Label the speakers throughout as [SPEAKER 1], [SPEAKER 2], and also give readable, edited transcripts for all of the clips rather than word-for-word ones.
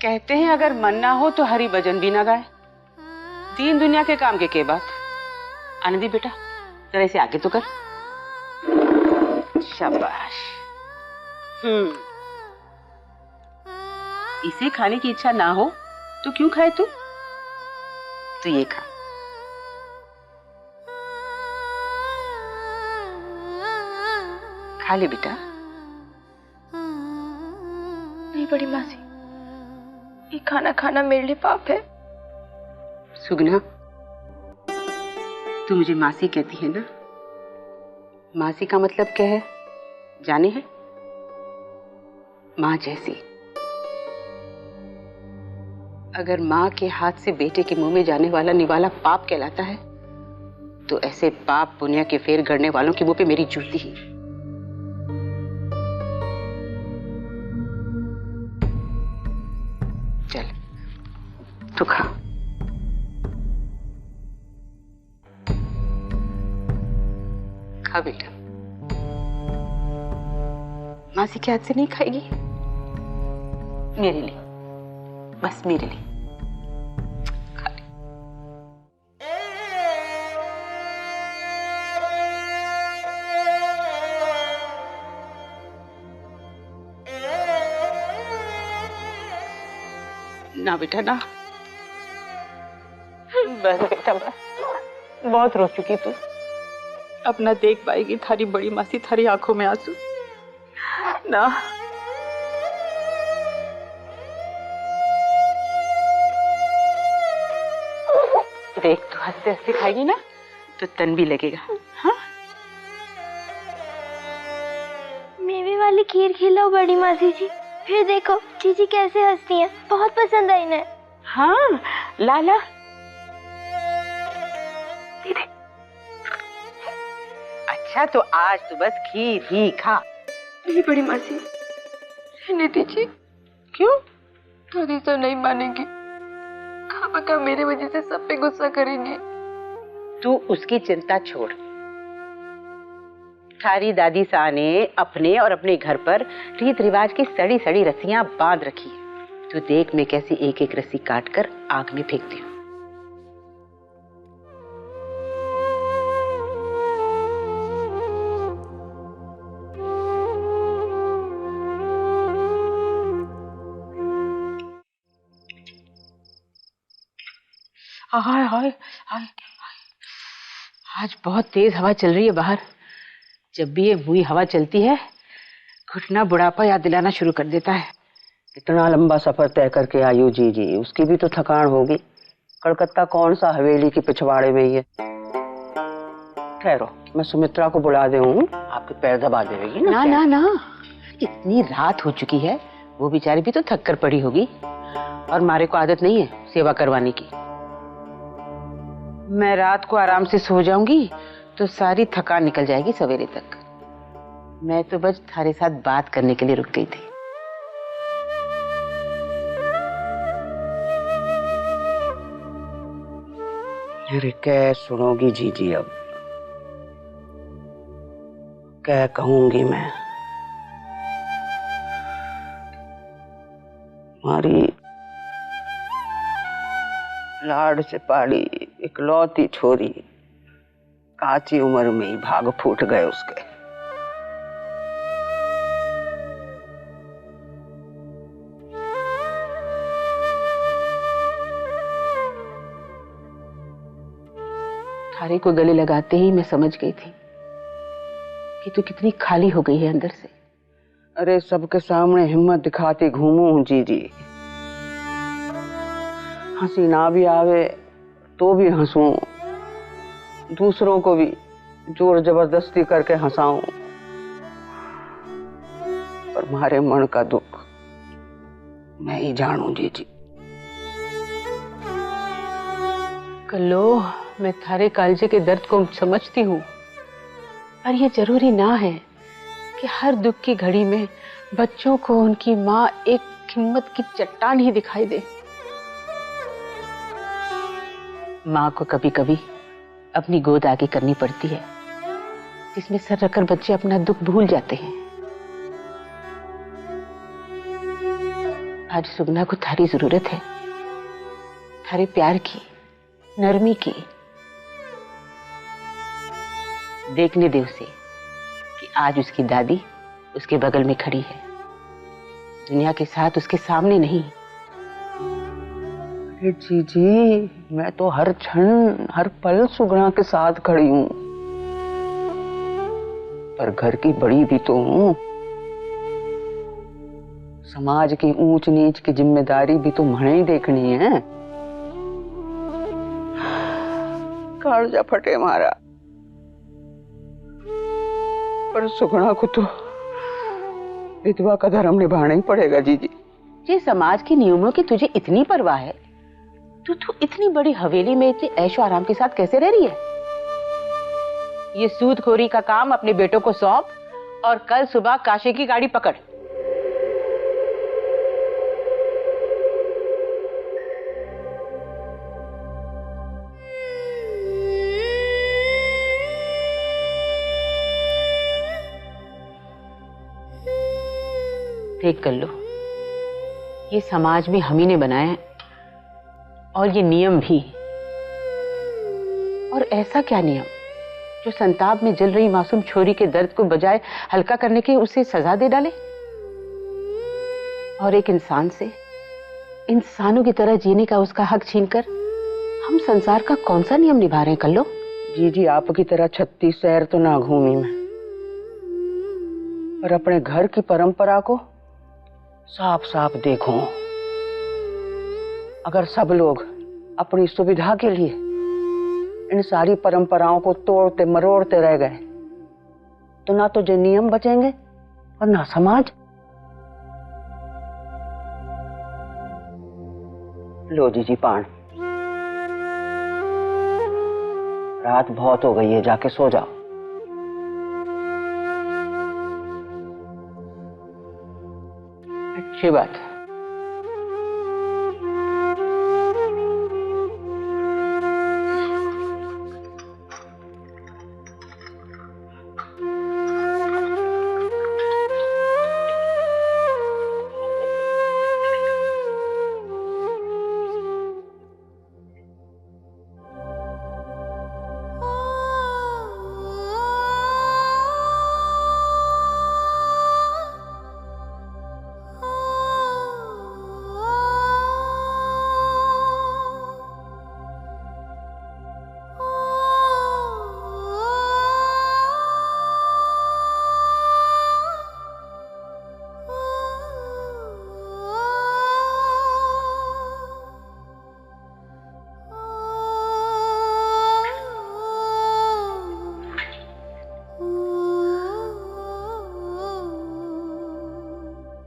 [SPEAKER 1] कहते हैं अगर मन ना हो तो हरि भजन भी ना गाए। दीन दुनिया के काम के बात। आनंदी बेटा जरा इसे आगे तो कर। शाबाश। इसे खाने की इच्छा ना हो तो क्यों खाए तू? तो ये खा। खा ले बेटा।
[SPEAKER 2] नहीं बड़ी मासी, ये खाना खाना मेरे लिए पाप है।
[SPEAKER 1] सुगना, तू मुझे मासी कहती है ना? मासी का मतलब क्या है जाने है? माँ जैसी। अगर माँ के हाथ से बेटे के मुंह में जाने वाला निवाला पाप कहलाता है तो ऐसे पाप पुण्य के फेर गढ़ने वालों के मुंह पे मेरी जूती ही। चल तो खा। खा बेटा। मासी के हाथ से नहीं खाएगी? मेरे लिए, बस मेरे लिए। खा ले। ना बेटा ना, बस बेटा बस। बहुत रो चुकी तू। अब ना देख पाएगी थारी बड़ी मासी थारी आंखों में आंसू। ना देख, तू हंसते हंसते खाएगी ना तो तन भी लगेगा। हाँ
[SPEAKER 2] मेवे वाली खीर खिलाओ बड़ी मासी जी। फिर देखो जीजी कैसे हंसती हैं, बहुत पसंद आई इन्हें।
[SPEAKER 1] हाँ लाला दे। अच्छा तो आज तो बस खीर ही खा।
[SPEAKER 2] नहीं बड़ी मासी, रहने दीजिए।
[SPEAKER 1] क्यों?
[SPEAKER 2] दादी तो नहीं मानेगी। खामखा मेरे वजह से सब पे गुस्सा करेंगे।
[SPEAKER 1] तू उसकी चिंता छोड़। थारी दादी सा ने अपने और अपने घर पर रीत रिवाज की सड़ी सड़ी रस्सियां बांध रखी है। तू देख मैं कैसी एक एक रस्सी काट कर आग में फेंकती हूँ। हाय हाय हाय, आज बहुत तेज हवा चल रही है बाहर। जब भी ये हुई हवा चलती है घुटना बुढ़ापा याद दिलाना शुरू कर देता है।
[SPEAKER 3] इतना लंबा सफर तय करके आयु जी, उसकी भी तो थकान होगी। कलकत्ता कौन सा हवेली के पिछवाड़े में ही है। ठहरो, मैं सुमित्रा को बुला दे हूँ, आपके पैर दबा देगी ना।
[SPEAKER 1] ना ना, इतनी रात हो चुकी है, वो बेचारी भी तो थक कर पड़ी होगी। और मारे को आदत नहीं है सेवा करवाने की। मैं रात को आराम से सो जाऊंगी तो सारी थकान निकल जाएगी सवेरे तक। मैं तो बस थारे साथ बात करने के लिए रुक गई थी।
[SPEAKER 3] अरे क्या सुनोगी जी, अब क्या कहूंगी मैं। हमारी लाड से पाली इकलौती छोरी काची उम्र में ही भाग फूट गए उसके।
[SPEAKER 1] थारे को गले लगाते ही मैं समझ गई थी कि तू कितनी खाली हो गई है अंदर से।
[SPEAKER 3] अरे सबके सामने हिम्मत दिखाती घूमूं जी। हंसी ना भी आवे तो भी हंसूं, दूसरों को भी जोर जबरदस्ती करके हंसाऊं, पर मारे मन का दुख मैं ही जानूं जी।
[SPEAKER 1] कल्लो, मैं थारे कालजे के दर्द को समझती हूँ, पर यह जरूरी ना है कि हर दुख की घड़ी में बच्चों को उनकी माँ एक हिम्मत की चट्टान ही दिखाई दे। माँ को कभी कभी अपनी गोद आगे करनी पड़ती है, जिसमें सर रखकर बच्चे अपना दुख भूल जाते हैं। आज सुगना को थारी जरूरत है, थारे प्यार की, नरमी की। देखने दे उसे कि आज उसकी दादी उसके बगल में खड़ी है, दुनिया के साथ उसके सामने नहीं।
[SPEAKER 3] अरे जीजी, मैं तो हर क्षण हर पल सुगना के साथ खड़ी हूँ, पर घर की बड़ी भी तो हूँ। समाज की ऊंच नीच की जिम्मेदारी भी तो मैंने ही देखनी है। कालजा फटे मारा, पर सुगना को तो विधवा का धर्म निभाना ही पड़ेगा जीजी।
[SPEAKER 1] ये समाज के नियमों की तुझे इतनी परवाह है, तू इतनी बड़ी हवेली में इतने ऐशो आराम के साथ कैसे रह रही है? ये सूदखोरी का काम अपने बेटों को सौंप और कल सुबह काशी की गाड़ी पकड़। देख कर लो, ये समाज भी हम ही ने बनाया है और ये नियम भी। और ऐसा क्या नियम जो संताप में जल रही मासूम छोरी के दर्द को बजाय हल्का करने के उसे सजा दे डाले? और एक इंसान से इंसानों की तरह जीने का उसका हक छीनकर हम संसार का कौन सा नियम निभा रहे हैं कल्लो?
[SPEAKER 3] जीजी, आपकी तरह 36 शहर तो ना घूमी मैं, पर अपने घर की परंपरा को साफ साफ देखो। अगर सब लोग अपनी सुविधा के लिए इन सारी परंपराओं को तोड़ते मरोड़ते रह गए तो ना तो जो नियम बचेंगे और ना समाज। लो जीजी पान, रात बहुत हो गई है, जाके सो जाओ।
[SPEAKER 1] अच्छी बात है।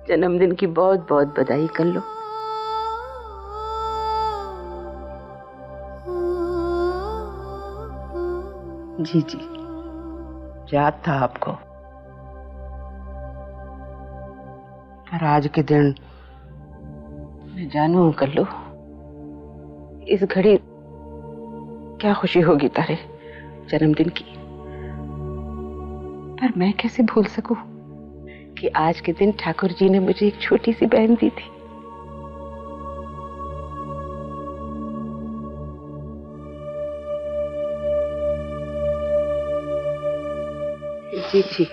[SPEAKER 1] जन्मदिन की बहुत बहुत बधाई कर लो।
[SPEAKER 3] जी जी, याद था आपको, पर आज के दिन
[SPEAKER 1] मैं जानू कर लो, इस घड़ी क्या खुशी होगी तारे जन्मदिन की, पर मैं कैसे भूल सकूं कि आज के दिन ठाकुर जी ने मुझे एक छोटी सी बहन दी थी। जी जी।